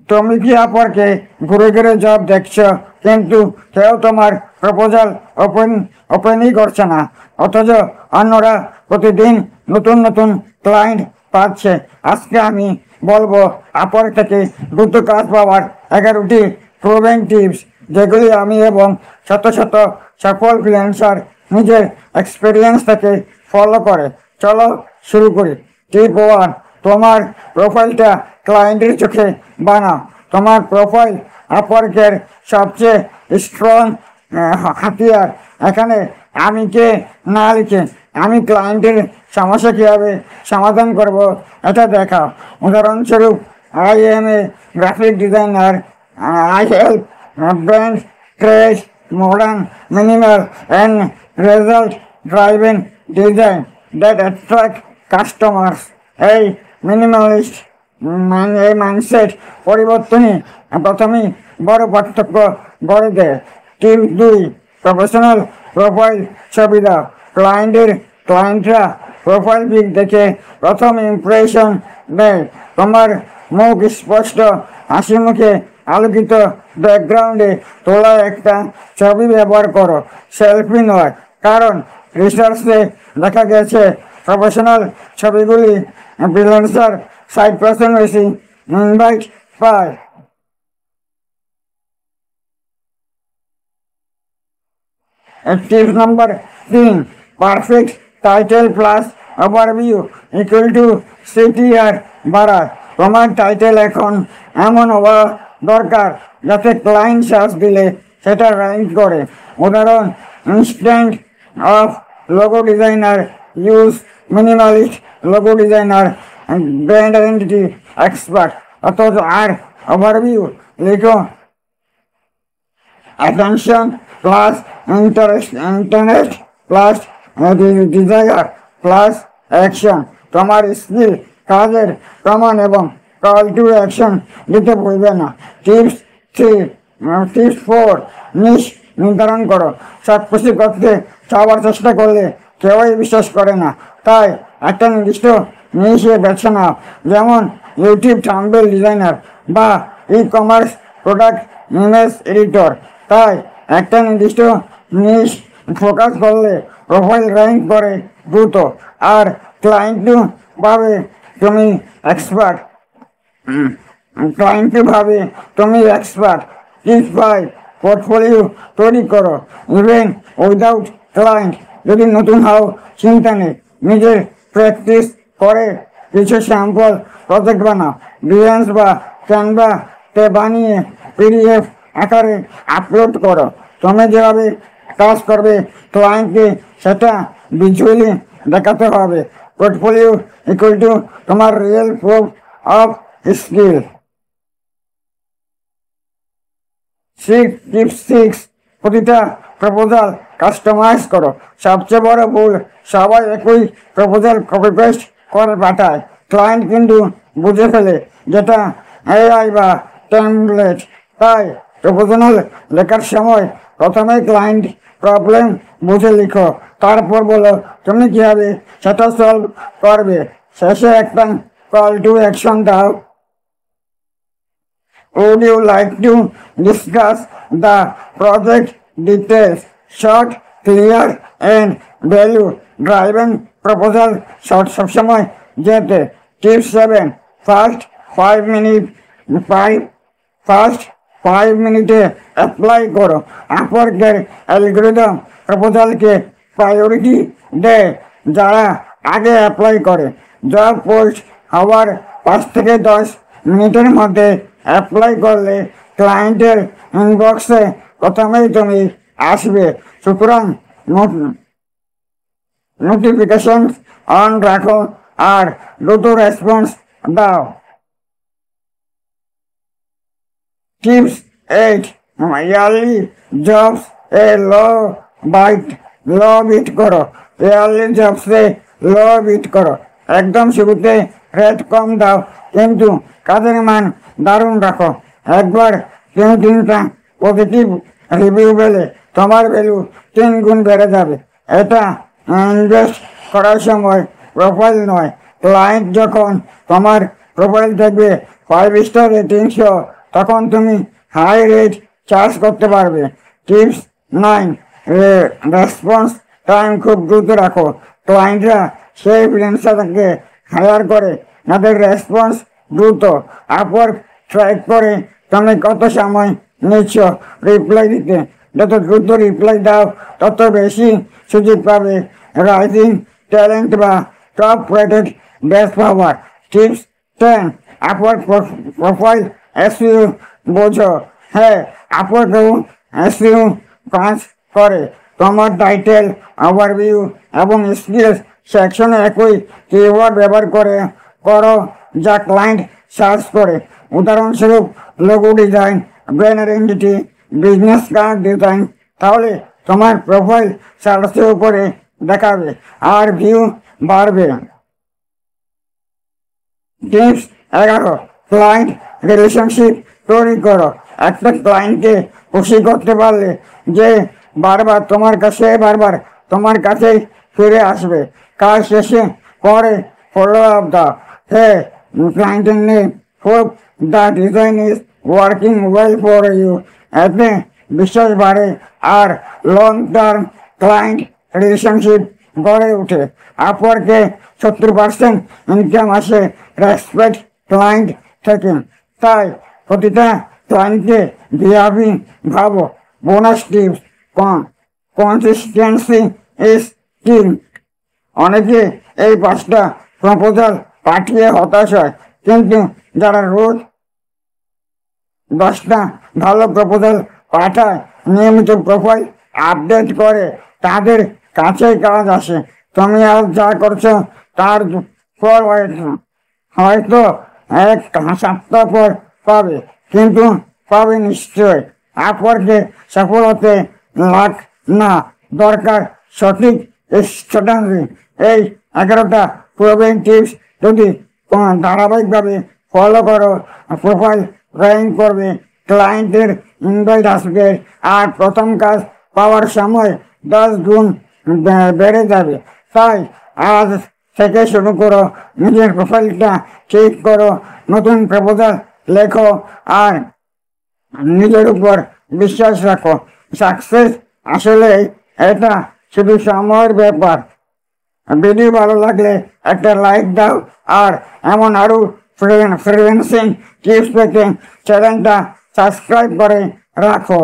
তুমি কি আপরকে ঘুরে ঘুরে জব দেখছো, কিন্তু কেউ তোমার প্রপোজাল ওপেনই করছে না, অথচ অন্যরা প্রতিদিন নতুন নতুন ক্লায়েন্ট পাচ্ছে। আজকে আমি বলবো আপর থেকে দ্রুত কাজ পাওয়ার 11টি প্রুভেন টিপস, যেগুলি আমি এবং শত শত সফল ফ্রিল্যান্সার নিজের এক্সপিরিয়েন্স থেকে ফলো করে। চলো শুরু করি। টিপ 1, তোমার প্রোফাইলটা ক্লায়েন্টের চোখে বানাও। তোমার প্রোফাইল আপওয়ার্কের সবচেয়ে স্ট্রং হাতিয়ার। এখানে আমি কে না লিখে আমি ক্লায়েন্টের সমস্যা কীভাবে সমাধান করব এটা দেখাও। উদাহরণস্বরূপ, I M A graphic designer, I help brand create modern, minimal and result-driven design that attract customers. এই মিনিমালিস্ট মাইন্ডসেট পরিবর্তনই প্রথমেই বড় পার্থক্য গড়ে দেয়। টিপ 2, প্রফেশনাল প্রোফাইল ছবি দাও। ক্লায়েন্টরা প্রোফাইল পিক দেখে প্রথম ইমপ্রেশন দেয়। তোমার মুখ স্পষ্ট, হাসি মুখে আলোকিত ব্যাকগ্রাউন্ডে তোলা একটা ছবি ব্যবহার করো, সেলফি নয়। কারণ রিসার্চে দেখা গেছে প্রফেশনাল ছবিগুলি ফ্রিল্যান্সার 60% বেশি ইনভাইট পায়। টিপ number 3, perfect title plus overview equal to CTR বাড়ায়। তোমার টাইটেল এখন এমন হওয়া দরকার যাতে ক্লায়েন্ট সার্চ দিলে সেটা র্যাঙ্ক করে। উদাহরণ, instant of logo designer, use minimalist logo designer, brand identity expert. অথচ আর ওভারভিউ লিখো attention plus interest plus desire plus action. তোমার স্কিল, কাজের প্রমাণ এবং কল টু অ্যাকশন দিতে ভুলবে না। টিপস 4, নিশ নির্ধারণ করো। সব কিছু করতে চাওয়ার চেষ্টা করলে কেউই বিশ্বাস করে না, তাই একটা নির্দিষ্ট নিশে বেছে নাও। যেমন ইউটিউব থাম্বনেল ডিজাইনার বা ই-কমার্স প্রোডাক্ট ইমেজ এডিটর। তাই একটা নির্দিষ্ট নিশ ফোকাস করলে প্রোফাইল র্যাঙ্ক করে দ্রুত, আর ক্লায়েন্টও ভাবে তুমি এক্সপার্ট। টিপ 5, পোর্টফোলিও তৈরি করো ইভেন উইদাউট ক্লায়েন্ট। যদি নতুন হও চিন্তা নেই, নিজের প্র্যাকটিস করে কিছু স্যাম্পল প্রজেক্ট বানাও। বিহেন্স বা ক্যানভাতে বানিয়ে পিডিএফ আকারে আপলোড করো। তুমি যেভাবে কাজ করবে ক্লায়েন্টকে সেটা ভিজুয়ালি দেখাতে হবে। পোর্টফোলিও ইকুয়াল টু তোমার রিয়েল প্রুফ অফ স্কিল। টিপ 6, প্রতিটা প্রপোজাল কাস্টমাইজ করো। সবচেয়ে বড় ভুল, সবাই একই প্রপোজাল কপি পেস্ট করে পাঠায়। ক্লায়েন্ট কিন্তু বুঝে ফেলে যেটা এআই বা টেমপ্লেট। তাই প্রপোজাল লেখার সময় প্রথমে ক্লায়েন্ট প্রবলেম বুঝে লিখো, তারপর বলো তুমি কিভাবে সেটা সলভ করবে। শেষে একটা কল টু অ্যাকশন দাও। Would you like to discuss the project details? Short, clear and value-driven proposal সবসময় যেতে। টিপ 7, ফার্স্ট 5 মিনিটে অ্যাপ্লাই করো। আপওয়ার্কের অ্যালগরিদম প্রপোজালকে প্রায়োরিটি দেয় যারা আগে অ্যাপ্লাই করে। জব পোস্ট হওয়ার 5 থেকে 10 মিনিটের মধ্যে অ্যাপ্লাই করলে ক্লায়েন্টের ইনবক্সে প্রথমেই তুমি আসবে। সুতরাং নোটিফিকেশন অন রাখো আর দ্রুত রেসপন্স দাও। Tips 8, yearly jobs low bit করো। ইয়ারলি জবসে লো বিট করো। একদম শুরুতে রেট কম দাও, কিন্তু কাজের মান দারুণ রাখো। একবার 3টা পজিটিভ রিভিউ পেলে তোমার ভ্যালু 3 গুণ বেড়ে যাবে। এটা ইনভেস্ট করার সময় প্রোফাইল নয়, ক্লায়েন্ট যখন তোমার প্রোফাইল দেখবে 5 স্টার রেটিং সহ তখন তুমি হাই রেট চার্জ করতে পারবে। টিপস 9, রেসপন্স টাইম খুব দ্রুত রাখো। ক্লায়েন্টরা সেই ফ্রিল্যান্সারকে হায়ার করে যাদের রেসপন্স দ্রুত। আপওয়ার্ক ট্র্যাক করে তুমি কত সময় নিচ্ছ রিপ্লাই দিতে। যত দ্রুত রিপ্লাই দাও তত বেশি সুযোগ পাবে রাইজিং ট্যালেন্ট বা টপ রেটেড বেস্ট পাওয়ার। টিপস 10, আপওয়ার্ক প্রোফাইল এসইও বোঝো। হ্যাঁ, আপওয়ার্কেও এসইও কাজ করে। তোমার টাইটেল, ওভারভিউ এবং স্কিলস সেকশনে একই কিওয়ার্ড ব্যবহার করো যা ক্লায়েন্ট সার্চ করে। উদাহরণস্বরূপ logo design, brand identity, business card design. তাহলে তোমার প্রোফাইল সার্চের উপরে দেখাবে আর ভিউ বাড়বে। টিপস 11, ক্লায়েন্ট রিলেশনশিপ তৈরি করো। একটা ক্লায়েন্টকে খুশি করতে পারলে যে বারবার তোমার কাছেই ফিরে আসবে। কাজ শেষে পরে ফলো আপ দাও। হ্যাঁ, ক্লায়েন্টের name, hope the design is working well for you. এতে বিশ্বাস বাড়ে আর লং টার্ম ক্লায়েন্ট রিলেশনশিপ গড়ে ওঠে। আপওয়ার্কে 70% ইনকাম আসে রেসপেক্ট ক্লায়েন্ট থেকে। তাই প্রতিটা ক্লায়েন্টকে ভিআইপি ভাবো। Bonus tips, consistency is king. অনেকে এই 5টা প্রপোজাল পাঠিয়ে হতাশ হয়, কিন্তু যারা রোজ 10টা ভালো প্রপোজাল পাঠায়, নিয়মিত প্রোফাইল আপডেট করে, তাদের কাছেই কাজ আসে। তুমি আজ যা করছো তার ফল হয়তো এক সপ্তাহ পর পাবে, কিন্তু পাবে নিশ্চয়। আপওয়ার্কে সফল হতে লাখ না, দরকার সঠিক স্ট্র্যাটেজি। এই 11টা প্রবলেম টিপস যদি ধারাবাহিকভাবে ফলো করো, প্রোফাইল র্যাঙ্ক করবে, ক্লায়েন্টের ইনভাইট আসবে আর প্রথম কাজ পাওয়ার সময় 10 গুণ বেড়ে যাবে। তাই আজ থেকে শুরু করো, নিজের প্রোফাইলটা ঠিক করো, নতুন প্রপোজাল লেখো আর নিজের উপর বিশ্বাস রাখো। সাকসেস আসলে এটা শুধু সময়ের ব্যাপার। ভিডিও ভালো লাগলে একটা লাইক দাও আর এমন আরো ফ্রিল্যান্সিং টিপস পেতে চ্যানেলটা সাবস্ক্রাইব করে রাখো।